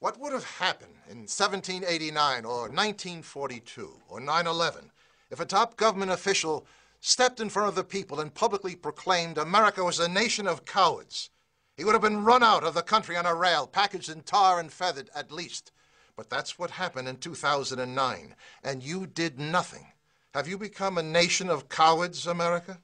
What would have happened in 1789 or 1942 or 9/11 if a top government official stepped in front of the people and publicly proclaimed America was a nation of cowards? He would have been run out of the country on a rail, packaged in tar and feathered at least. But that's what happened in 2009, and you did nothing. Have you become a nation of cowards, America?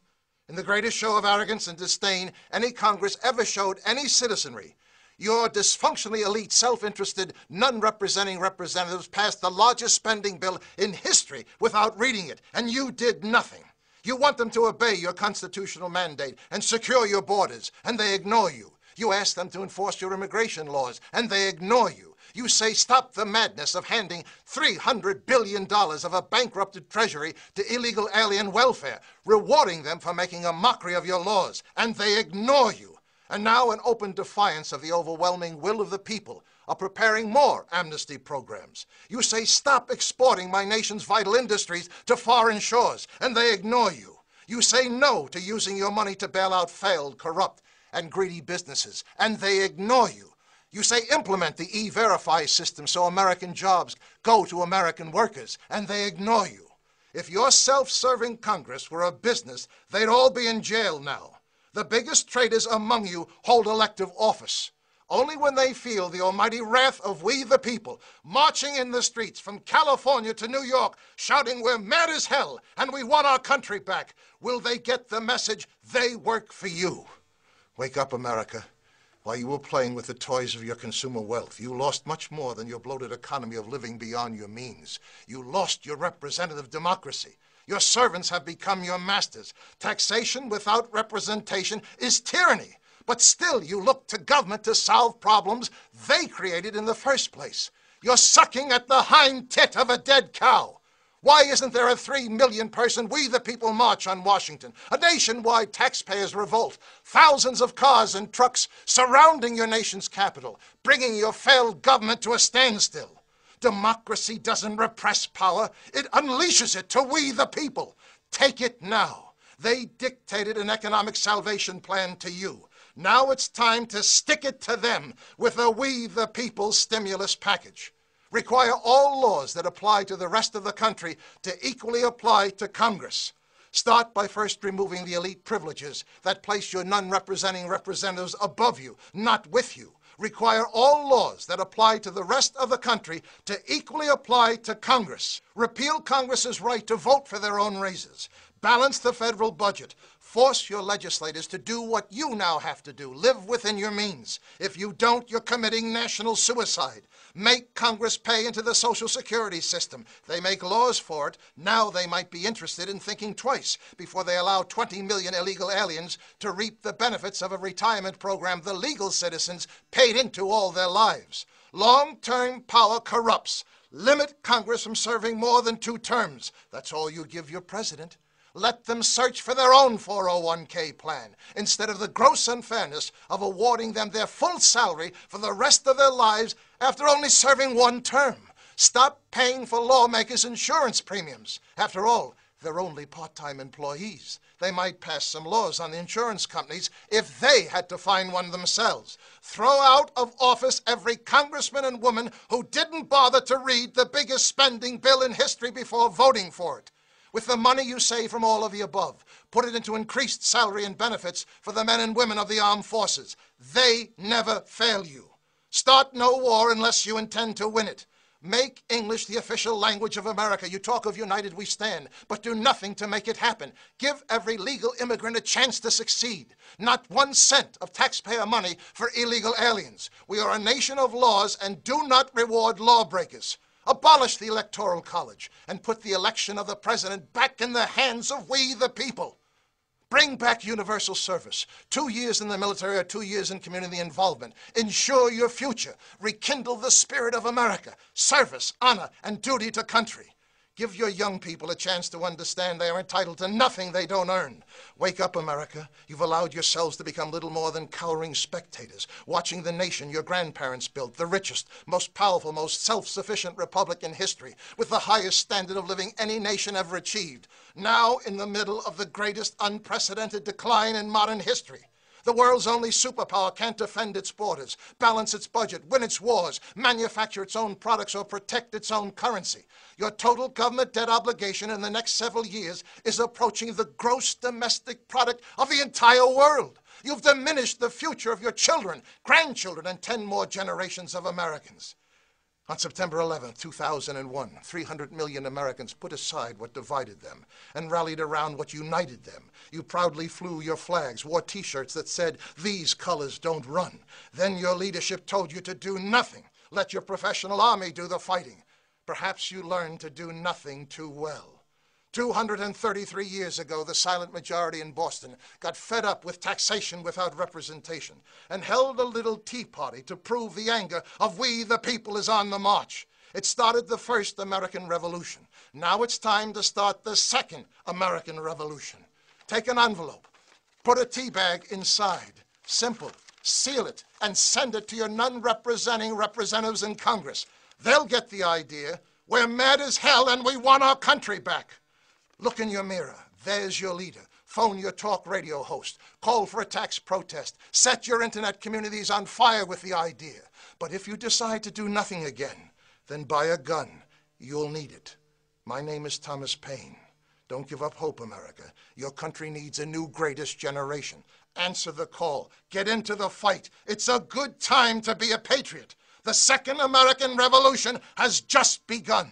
In the greatest show of arrogance and disdain any Congress ever showed any citizenry, your dysfunctionally elite, self-interested, none-representing representatives passed the largest spending bill in history without reading it, and you did nothing. You want them to obey your constitutional mandate and secure your borders, and they ignore you. You ask them to enforce your immigration laws, and they ignore you. You say stop the madness of handing $300 billion of a bankrupted treasury to illegal alien welfare, rewarding them for making a mockery of your laws, and they ignore you. And now, in open defiance of the overwhelming will of the people, are preparing more amnesty programs. You say stop exporting my nation's vital industries to foreign shores, and they ignore you. You say no to using your money to bail out failed, corrupt, and greedy businesses, and they ignore you. You say implement the E-Verify system so American jobs go to American workers, and they ignore you. If your self-serving Congress were a business, they'd all be in jail now. The biggest traitors among you hold elective office. Only when they feel the almighty wrath of we the people, marching in the streets from California to New York, shouting we're mad as hell and we want our country back, will they get the message they work for you. Wake up, America. While you were playing with the toys of your consumer wealth, you lost much more than your bloated economy of living beyond your means. You lost your representative democracy. Your servants have become your masters. Taxation without representation is tyranny. But still you look to government to solve problems they created in the first place. You're sucking at the hind tit of a dead cow. Why isn't there a 3 million person We the People march on Washington? A nationwide taxpayers' revolt. Thousands of cars and trucks surrounding your nation's capital, bringing your failed government to a standstill. Democracy doesn't repress power. It unleashes it to we the people. Take it now. They dictated an economic salvation plan to you. Now it's time to stick it to them with a we the people stimulus package. Require all laws that apply to the rest of the country to equally apply to Congress. Start by first removing the elite privileges that place your none-representing representatives above you, not with you. Require all laws that apply to the rest of the country to equally apply to Congress. Repeal Congress's right to vote for their own raises. Balance the federal budget. Force your legislators to do what you now have to do. Live within your means. If you don't, you're committing national suicide. Make Congress pay into the Social Security system. They make laws for it. Now they might be interested in thinking twice before they allow 20 million illegal aliens to reap the benefits of a retirement program the legal citizens paid into all their lives. Long-term power corrupts. Limit Congress from serving more than 2 terms. That's all you give your president. Let them search for their own 401k plan, instead of the gross unfairness of awarding them their full salary for the rest of their lives after only serving 1 term. Stop paying for lawmakers' insurance premiums. After all, they're only part-time employees. They might pass some laws on the insurance companies if they had to find one themselves. Throw out of office every congressman and woman who didn't bother to read the biggest spending bill in history before voting for it. With the money you save from all of the above, put it into increased salary and benefits for the men and women of the armed forces. They never fail you. Start no war unless you intend to win it. Make English the official language of America. You talk of united we stand, but do nothing to make it happen. Give every legal immigrant a chance to succeed. Not 1 cent of taxpayer money for illegal aliens. We are a nation of laws and do not reward lawbreakers. Abolish the Electoral College and put the election of the president back in the hands of we the people. Bring back universal service. 2 years in the military or 2 years in community involvement. Ensure your future. Rekindle the spirit of America. Service, honor, and duty to country. Give your young people a chance to understand they are entitled to nothing they don't earn. Wake up, America. You've allowed yourselves to become little more than cowering spectators, watching the nation your grandparents built, the richest, most powerful, most self-sufficient republic in history, with the highest standard of living any nation ever achieved, now in the middle of the greatest unprecedented decline in modern history. The world's only superpower can't defend its borders, balance its budget, win its wars, manufacture its own products, or protect its own currency. Your total government debt obligation in the next several years is approaching the gross domestic product of the entire world. You've diminished the future of your children, grandchildren, and 10 more generations of Americans. On September 11, 2001, 300 million Americans put aside what divided them and rallied around what united them. You proudly flew your flags, wore T-shirts that said, "These colors don't run." Then your leadership told you to do nothing. Let your professional army do the fighting. Perhaps you learned to do nothing too well. 233 years ago, the silent majority in Boston got fed up with taxation without representation and held a little tea party to prove the anger of we the people is on the march. It started the first American Revolution. Now it's time to start the second American Revolution. Take an envelope, put a tea bag inside, simple, seal it, and send it to your non-representing representatives in Congress. They'll get the idea. We're mad as hell and we want our country back. Look in your mirror. There's your leader. Phone your talk radio host. Call for a tax protest. Set your internet communities on fire with the idea. But if you decide to do nothing again, then buy a gun. You'll need it. My name is Thomas Paine. Don't give up hope, America. Your country needs a new greatest generation. Answer the call. Get into the fight. It's a good time to be a patriot. The second American Revolution has just begun.